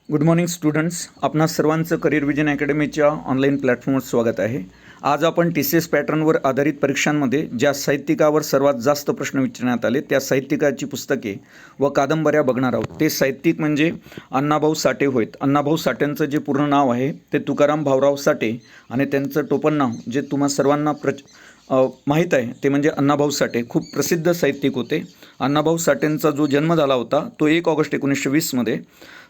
Good morning students. आपणा सर्वांचं career vision अकॅडमीच्या online प्लॅटफॉर्मवर स्वागत आहे. आज आपण TCS पॅटर्नवर आधारित परीक्षांमध्ये ज्या साहित्यिकावर सर्वात जास्त प्रश्न विचारण्यात आले त्या साहित्यिकाची पुस्तके व कादंबऱ्या बघणार आहोत. ते साहित्यिक म्हणजे अण्णाभाऊ साठे होत. अण्णाभाऊ साठेंचं जे पूर्ण नाव आहे ते तुकाराम भाऊराव साठे आणि त्यांचं टोपण नाव जे तुम्हा सर्वांना माहीत आहे ते म्हणजे अण्णाभाऊ साठे. खूप प्रसिद्ध साहित्यिक होते. अण्णाभाऊ साठेंचा जो जन्म झाला होता तो 1 ऑगस्ट 1920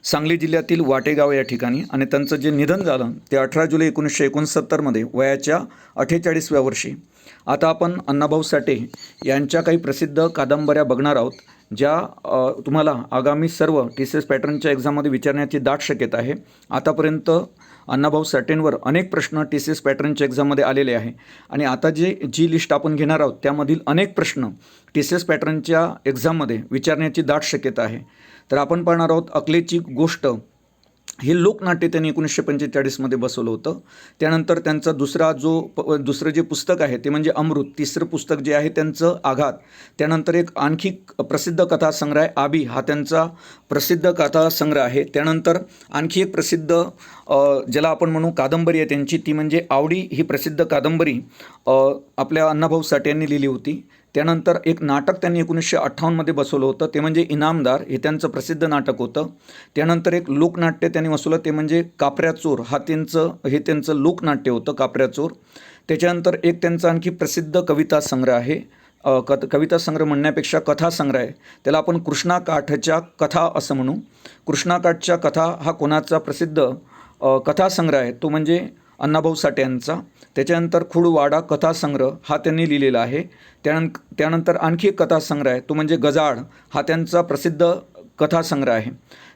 सांगली जिल्ह्यातील वाटेगाव या ठिकाणी आणि त्यांचं जे निधन झालं ते 18 जुलै 1969 वयाच्या 48व्या वर्षी. आता आपण अण्णाभाऊ साठे यांच्या काही प्रसिद्ध कादंबऱ्या बघणार आहोत ज्या तुम्हाला आगामी सर्व TCS पॅटर्नच्या एक्झाममध्ये विचारण्याची दाट शक्यता आहे. आतापर्यंत अण्णाभाऊ साठेंवर अनेक प्रश्न TCS पॅटर्नच्या एक्झाममध्ये आलेले आहे आणि आता जी लिस्ट आपण घेणार आहोत त्यामधील अनेक प्रश्न TCS पॅटर्नच्या एक्झाममध्ये विचारण्याची दाट शक्यता आहे. तर आपण पाहणार आहोत अकलेची गोष्ट. हे लोकनाट्य त्यांनी 1945 बसवलं होतं. त्यानंतर त्यांचा दुसरं जे पुस्तक आहे ते म्हणजे अमृत. तिसरं पुस्तक जे आहे त्यांचं आघात. त्यानंतर एक आणखी प्रसिद्ध कथासंग्रह आहे आबी, हा त्यांचा प्रसिद्ध कथासंग्रह आहे. त्यानंतर आणखी एक प्रसिद्ध ज्याला आपण म्हणू कादंबरी आहे त्यांची ती म्हणजे आवडी ही प्रसिद्ध कादंबरी आपल्या अण्णाभाऊ साठे यांनी लिहिली होती. त्यानंतर एक नाटक त्यांनी 1958 बसवलं होतं ते म्हणजे इनामदार, हे त्यांचं प्रसिद्ध नाटक होतं. त्यानंतर एक लोकनाट्य त्यांनी बसवलं ते म्हणजे कापऱ्या चोर, हे त्यांचं लोकनाट्य होतं कापऱ्या चोर. त्याच्यानंतर एक त्यांचा आणखी प्रसिद्ध कविता संग्रह आहे. कविता संग्रह म्हणण्यापेक्षा कथासंग्रह आहे, त्याला आपण कृष्णाकाठच्या कथा असं म्हणू. कृष्णाकाठच्या कथा हा कोणाचा प्रसिद्ध कथासंग्रह आहे तो म्हणजे अण्णाभाऊ साठे यांचा. त्याच्यानंतर खुडवाडा कथासंग्रह हा त्यांनी लिहिलेला आहे. त्यानंतर आणखी एक कथासंग्रह आहे तो म्हणजे गजाड, हा त्यांचा प्रसिद्ध कथासंग्रह आहे.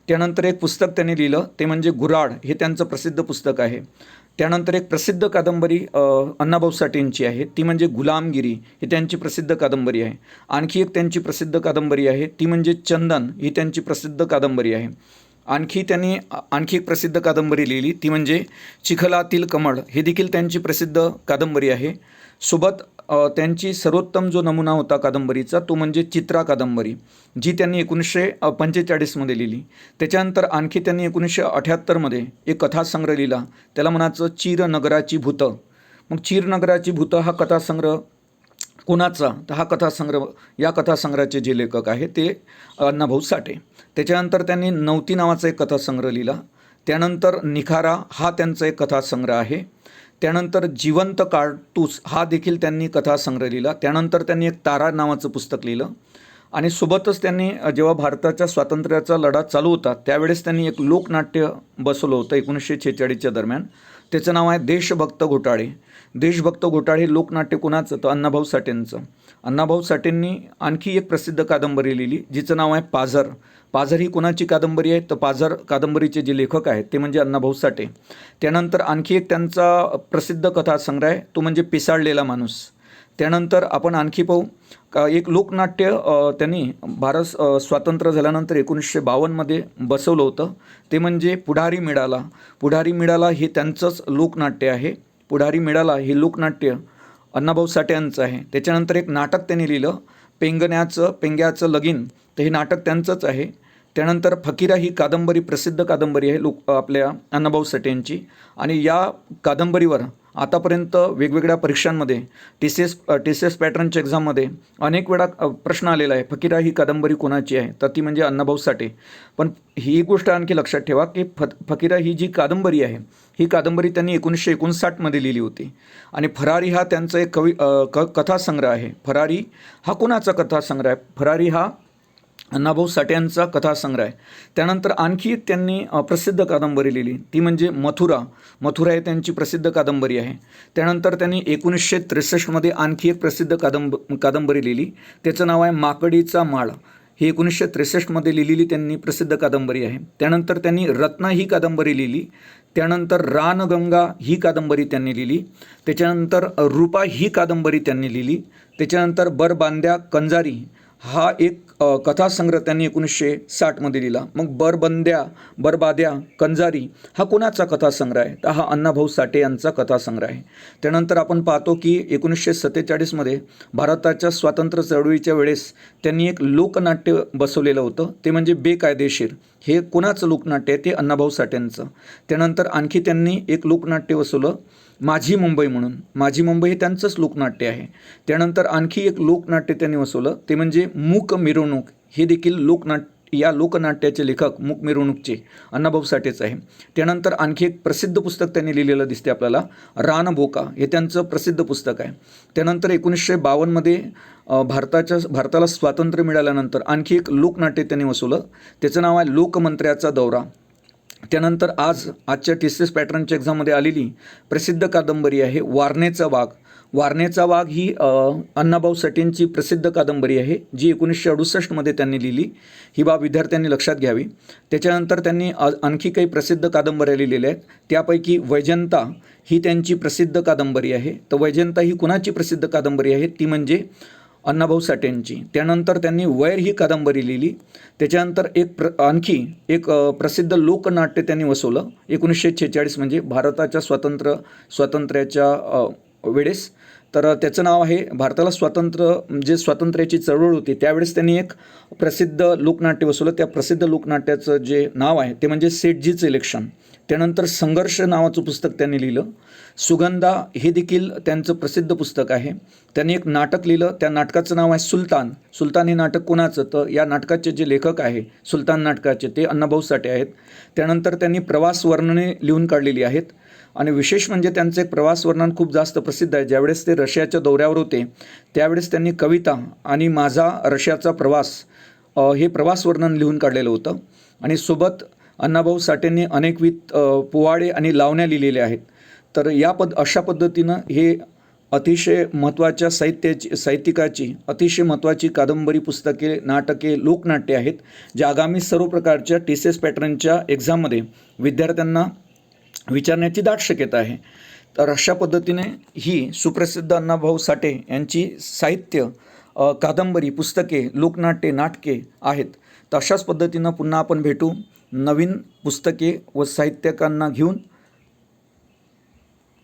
त्यानंतर एक पुस्तक त्यांनी लिहिलं ते म्हणजे गुऱ्हाड, हे त्यांचं प्रसिद्ध पुस्तक आहे. त्यानंतर एक प्रसिद्ध कादंबरी अण्णाभाऊ साठेंची आहे ती म्हणजे गुलामगिरी, ही त्यांची प्रसिद्ध कादंबरी आहे. आणखी एक त्यांची प्रसिद्ध कादंबरी आहे ती म्हणजे चंदन, ही त्यांची प्रसिद्ध कादंबरी आहे. त्यांनी आणखी एक प्रसिद्ध कादंबरी लिहिली ती म्हणजे चिखलातील कमळ, हे देखील त्यांची प्रसिद्ध कादंबरी आहे. सोबत त्यांची सर्वोत्तम जो नमुना होता कादंबरीचा तो म्हणजे चित्रा कादंबरी, जी त्यांनी 1945 लिहिली. त्याच्यानंतर आणखी त्यांनी 1978 एक कथासंग्रह लिहिला, त्याला म्हणायचं चीरनगराची भूतं. मग चीरनगराची भूतं हा कथासंग्रह कोणाचा, तर या कथासंग्रहाचे जे लेखक आहे ते अण्णाभाऊ साठे. त्याच्यानंतर त्यांनी नवती नावाचा एक कथासंग्रह लिहिला. त्यानंतर निखारा हा त्यांचा एक कथासंग्रह आहे. त्यानंतर जिवंत कारतूस हा देखील त्यांनी कथासंग्रह लिहिला. त्यानंतर त्यांनी एक तारा नावाचं पुस्तक लिहिलं आणि सोबतच त्यांनी जेव्हा भारताच्या स्वातंत्र्याचा लढा चालू होता त्यावेळेस त्यांनी एक लोकनाट्य बसवलं होतं 1946च्या दरम्यान. त्याचं नाव आहे देशभक्त घोटाळे. देशभक्त घोटाळे हे लोकनाट्य कोणाचं, तर अण्णाभाऊ साठेंचं. अण्णाभाऊ साठेंनी आणखी एक प्रसिद्ध कादंबरी लिहिली जिचं नाव आहे पाझर. पाझर ही कोणाची कादंबरी आहे, तर पाझर कादंबरीचे जे लेखक आहेत ते म्हणजे अण्णाभाऊ साठे. त्यानंतर आणखी एक त्यांचा प्रसिद्ध कथासंग्रह आहे तो म्हणजे पिसाळलेला माणूस. त्यानंतर आपण आणखी पाहू एक लोकनाट्य त्यांनी भारत स्वातंत्र्य झाल्यानंतर 1952 बसवलं होतं ते म्हणजे पुढारी मिळाला. पुढारी मिळाला हे त्यांचंच लोकनाट्य आहे. पुढारी मिळाला हे लोकनाट्य अण्णाभाऊ साठे यांचं आहे. त्याच्यानंतर एक नाटक त्यांनी लिहिलं पेंग्याचं लगीन, तर हे नाटक त्यांचंच आहे. त्यानंतर फकीरा ही कादंबरी प्रसिद्ध कादंबरी आहे आपल्या अण्णाभाऊ साठे यांची. आणि या कादंबरीवर आतापर्यंत वेगवेगळ्या परीक्षांमध्ये TCS पॅटर्नच्या एक्झाममध्ये अनेक वेळा प्रश्न आलेला आहे फकीरा ही कादंबरी कोणाची आहे, तर ती म्हणजे अण्णाभाऊ साठे. पण ही गोष्ट आणखी लक्षात ठेवा की फकीरा ही जी कादंबरी आहे ही कादंबरी त्यांनी 1959 लिहिली होती. आणि फरारी हा त्यांचा एक कथासंग्रह आहे. फरारी हा कोणाचा कथासंग्रह आहे, फरारी हा अण्णाभाऊ साठे यांचा कथासंग्रह आहे. त्यानंतर आणखी त्यांनी प्रसिद्ध कादंबरी लिहिली ती म्हणजे मथुरा. मथुरा हे त्यांची प्रसिद्ध कादंबरी आहे. त्यानंतर त्यांनी 1963 आणखी एक प्रसिद्ध कादंबरी लिहिली, त्याचं नाव आहे माकडीचा माळ. ही 1963 लिहिलेली त्यांनी प्रसिद्ध कादंबरी आहे. त्यानंतर त्यांनी रत्न ही कादंबरी लिहिली. त्यानंतर रानगंगा ही कादंबरी त्यांनी लिहिली. त्याच्यानंतर रूपा ही कादंबरी त्यांनी लिहिली. त्याच्यानंतर बरबांद्या कंजारी हा एक कथासंग्रह त्यांनी 1960मध्ये लिहिला. मग बरबाद्या कंजारी हा कोणाचा कथासंग्रह आहे? तर हा अण्णाभाऊ साठे यांचा कथासंग्रह आहे. त्यानंतर आपण पाहतो की 1947मध्ये भारताच्या स्वातंत्र्य चळवळीच्या वेळेस त्यांनी एक लोकनाट्य बसवलेलं होतं, ते म्हणजे बेकायदेशीर. हे कोणाचं लोकनाट्य आहे? ते अण्णाभाऊ साठेंचं. त्यानंतर आणखी त्यांनी एक लोकनाट्य बसवलं माझी मुंबई म्हणून. माझी मुंबई हे त्यांचंच लोकनाट्य आहे. त्यानंतर आणखी एक लोकनाट्य त्यांनी बसवलं, ते म्हणजे मूक मिरवणूक. हे देखील या लोकनाट्याचे लेखक मूक मिरवणूकचे अण्णाभाऊ साठेच आहे. त्यानंतर आणखी एक प्रसिद्ध पुस्तक त्यांनी लिहिलेलं दिसते आपल्याला, रानबोका. हे त्यांचं प्रसिद्ध पुस्तक आहे. त्यानंतर 1952मध्ये भारताला स्वातंत्र्य मिळाल्यानंतर आणखी एक लोकनाट्य त्यांनी बसवलं, त्याचं नाव आहे लोकमंत्र्याचा दौरा. त्यानंतर आजच्या TCS पॅटर्नच्या एक्झाममध्ये आलेली प्रसिद्ध कादंबरी आहे वारणेचा वाघ. वारणेचा वाघ ही अण्णाभाऊ साठेंची प्रसिद्ध कादंबरी आहे, जी 1968मध्ये त्यांनी लिहिली. ही बाब विद्यार्थ्यांनी लक्षात घ्यावी. त्याच्यानंतर त्यांनी आणखी काही प्रसिद्ध कादंबऱ्या लिहिलेल्या आहेत. त्यापैकी वैजंता ही त्यांची प्रसिद्ध कादंबरी आहे. तर वैजंता ही कुणाची प्रसिद्ध कादंबरी आहे? ती अण्णाभाऊ साठेंची. त्यानंतर त्यांनी वैर ही कादंबरी लिहिली. त्याच्यानंतर आणखी एक प्रसिद्ध लोकनाट्य त्यांनी बसवलं 1946 म्हणजे भारताच्या स्वातंत्र्याच्या वेळेस. तर त्याचं नाव आहे भारताला स्वातंत्र्याची चळवळ होती त्यावेळेस त्यांनी एक प्रसिद्ध लोकनाट्य बसवलं. त्या प्रसिद्ध लोकनाट्याचं जे नाव आहे ते म्हणजे सेठजीचं इलेक्शन. त्यानंतर संघर्ष नावाचं पुस्तक त्यांनी लिहिलं. सुगंधा हे देखील त्यांचं प्रसिद्ध पुस्तक आहे. त्यांनी एक नाटक लिहिलं, त्या नाटकाचं नाव आहे सुलतान. सुलतान हे नाटक कोणाचं? तर या नाटकाचे जे लेखक आहे सुलतान नाटकाचे ते अण्णाभाऊ साठे आहेत. त्यानंतर त्यांनी प्रवास वर्णने लिहून काढलेली आहेत. आणि विशेष म्हणजे त्यांचं एक प्रवास वर्णन खूप जास्त प्रसिद्ध आहे. ज्यावेळेस ते रशियाच्या दौऱ्यावर होते त्यावेळेस त्यांनी कविता आणि माझा रशियाचा प्रवास हे प्रवास वर्णन लिहून काढलेलं होतं. आणि सोबत अण्णाभाऊ साठेंनी अनेकविध पोवाडे आणि लावण्या लिहिलेल्या आहेत. तर अशा पद्धतीनं हे अतिशय महत्त्वाच्या साहित्यिकाची अतिशय महत्त्वाची कादंबरी, पुस्तके, नाटके, लोकनाट्ये आहेत, जे आगामी सर्व प्रकारच्या TCS पॅटर्नच्या एक्झाममध्ये विद्यार्थ्यांना विचारण्याची दाट शक्यता आहे. तर अशा पद्धतीने ही सुप्रसिद्ध अण्णाभाऊ साठे यांची साहित्य, कादंबरी, पुस्तके, लोकनाट्ये, नाटके आहेत. तर अशाच पद्धतीनं पुन्हा आपण भेटू नवीन पुस्तके व साहित्यकांना घेऊन.